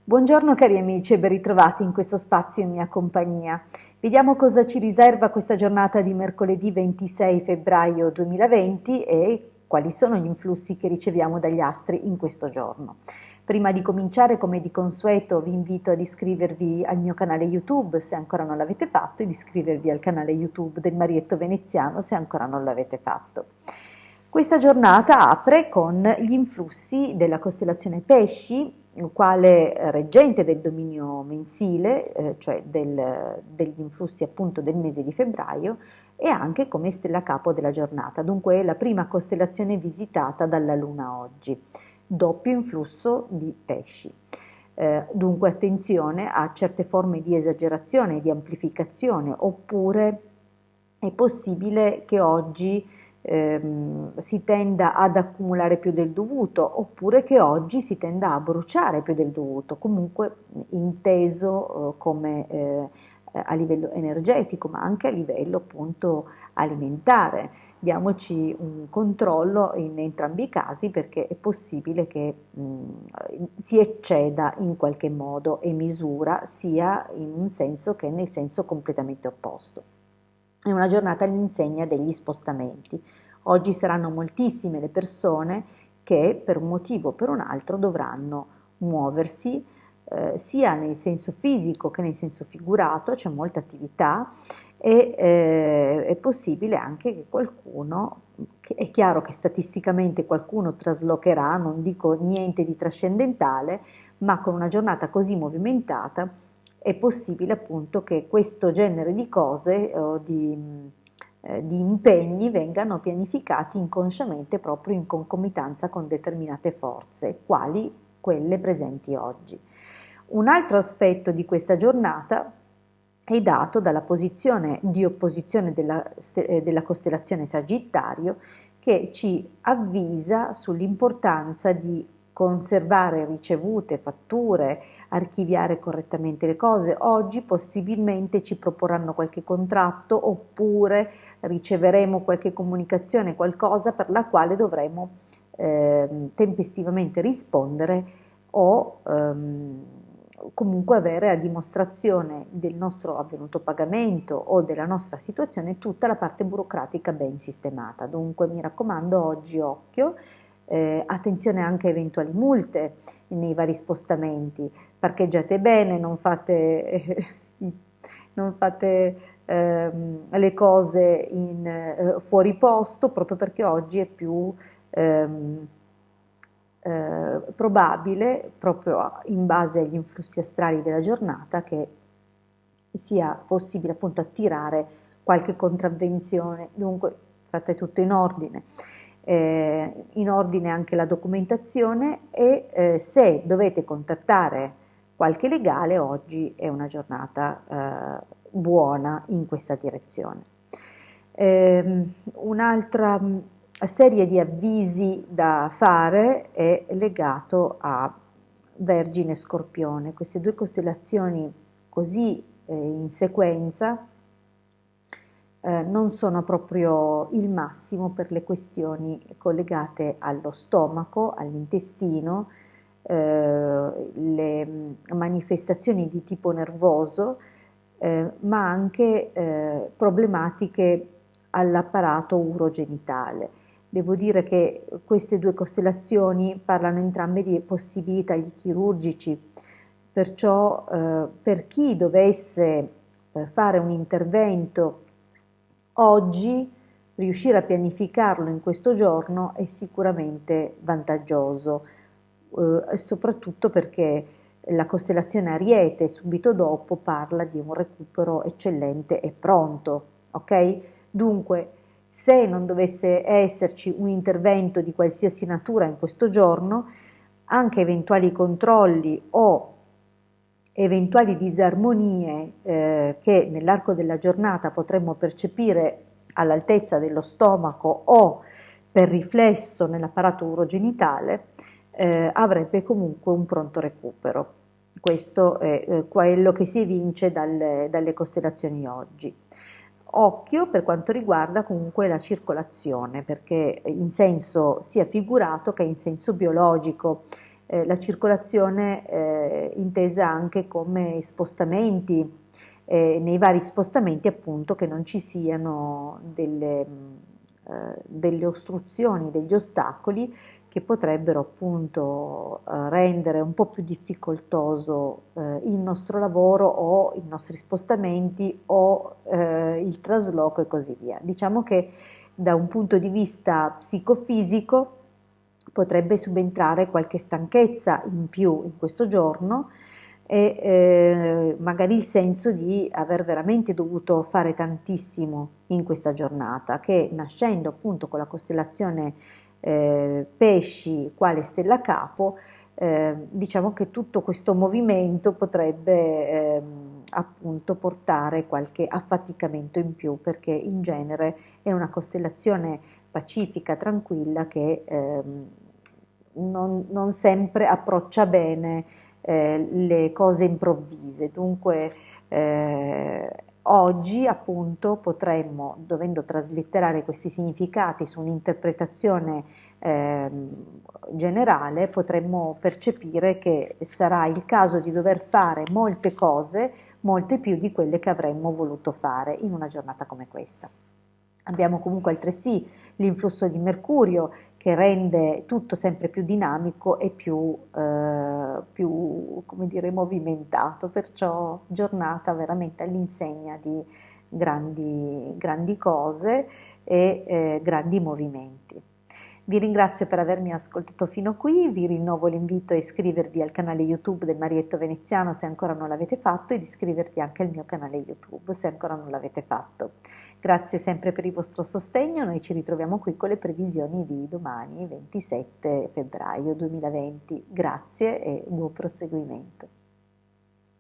Buongiorno cari amici e ben ritrovati in questo spazio in mia compagnia. Vediamo cosa ci riserva questa giornata di mercoledì 26 febbraio 2020 e quali sono gli influssi che riceviamo dagli astri in questo giorno. Prima di cominciare, come di consueto, vi invito ad iscrivervi al mio canale YouTube se ancora non l'avete fatto, ed iscrivervi al canale YouTube del Marietto Veneziano se ancora non l'avete fatto. Questa giornata apre con gli influssi della costellazione Pesci, quale reggente del dominio mensile, cioè degli influssi appunto del mese di febbraio, e anche come stella capo della giornata. Dunque è la prima costellazione visitata dalla Luna oggi, doppio influsso di Pesci. Dunque attenzione a certe forme di esagerazione e di amplificazione, oppure è possibile che oggi si tenda ad accumulare più del dovuto, oppure che oggi si tenda a bruciare più del dovuto, comunque inteso come a livello energetico, ma anche a livello appunto alimentare. Diamoci un controllo in entrambi i casi, perché è possibile che si ecceda in qualche modo e misura sia in un senso che nel senso completamente opposto. È una giornata all'insegna degli spostamenti. Oggi saranno moltissime le persone che per un motivo o per un altro dovranno muoversi, sia nel senso fisico che nel senso figurato, c'è molta attività e è possibile anche che qualcuno, è chiaro che statisticamente qualcuno traslocherà, non dico niente di trascendentale, ma con una giornata così movimentata è possibile appunto che questo genere di cose o di impegni vengano pianificati inconsciamente proprio in concomitanza con determinate forze, quali quelle presenti oggi. Un altro aspetto di questa giornata è dato dalla posizione di opposizione della costellazione Sagittario, che ci avvisa sull'importanza di conservare ricevute, fatture, archiviare correttamente le cose. Oggi possibilmente ci proporranno qualche contratto, oppure riceveremo qualche comunicazione, qualcosa per la quale dovremo tempestivamente rispondere o comunque avere a dimostrazione del nostro avvenuto pagamento o della nostra situazione tutta la parte burocratica ben sistemata. Dunque mi raccomando, oggi occhio, attenzione anche a eventuali multe nei vari spostamenti, parcheggiate bene, non fate le cose fuori posto, proprio perché oggi è più probabile, proprio in base agli influssi astrali della giornata, che sia possibile appunto attirare qualche contravvenzione. Dunque fate tutto in ordine anche la documentazione, e se dovete contattare qualche legale, oggi è una giornata buona in questa direzione. Un'altra serie di avvisi da fare è legato a Vergine e Scorpione, queste due costellazioni così in sequenza non sono proprio il massimo per le questioni collegate allo stomaco, all'intestino, le manifestazioni di tipo nervoso, ma anche problematiche all'apparato urogenitale. Devo dire che queste due costellazioni parlano entrambe di possibili tagli chirurgici, perciò per chi dovesse fare un intervento oggi, riuscire a pianificarlo in questo giorno è sicuramente vantaggioso, soprattutto perché la costellazione Ariete subito dopo parla di un recupero eccellente e pronto, ok? Dunque, se non dovesse esserci un intervento di qualsiasi natura in questo giorno, anche eventuali controlli o eventuali disarmonie che nell'arco della giornata potremmo percepire all'altezza dello stomaco o per riflesso nell'apparato urogenitale, avrebbe comunque un pronto recupero. Questo è quello che si evince dalle costellazioni oggi. Occhio per quanto riguarda comunque la circolazione, perché in senso sia figurato che in senso biologico la circolazione intesa anche come spostamenti, nei vari spostamenti appunto che non ci siano delle ostruzioni, degli ostacoli che potrebbero appunto rendere un po' più difficoltoso il nostro lavoro o i nostri spostamenti o il trasloco e così via. Diciamo che da un punto di vista psicofisico potrebbe subentrare qualche stanchezza in più in questo giorno e magari il senso di aver veramente dovuto fare tantissimo in questa giornata, che nascendo appunto con la costellazione Pesci quale stella capo, diciamo che tutto questo movimento potrebbe appunto portare qualche affaticamento in più, perché in genere è una costellazione pacifica, tranquilla, che non sempre approccia bene le cose improvvise. Dunque oggi appunto potremmo, dovendo traslitterare questi significati su un'interpretazione generale, potremmo percepire che sarà il caso di dover fare molte cose, molte più di quelle che avremmo voluto fare in una giornata come questa. Abbiamo comunque altresì l'influsso di Mercurio che rende tutto sempre più dinamico e più come dire, movimentato, perciò giornata veramente all'insegna di grandi cose e grandi movimenti. Vi ringrazio per avermi ascoltato fino qui, vi rinnovo l'invito a iscrivervi al canale YouTube del Marietto Veneziano se ancora non l'avete fatto ed iscrivervi anche al mio canale YouTube se ancora non l'avete fatto. Grazie sempre per il vostro sostegno, noi ci ritroviamo qui con le previsioni di domani 27 febbraio 2020. Grazie e buon proseguimento.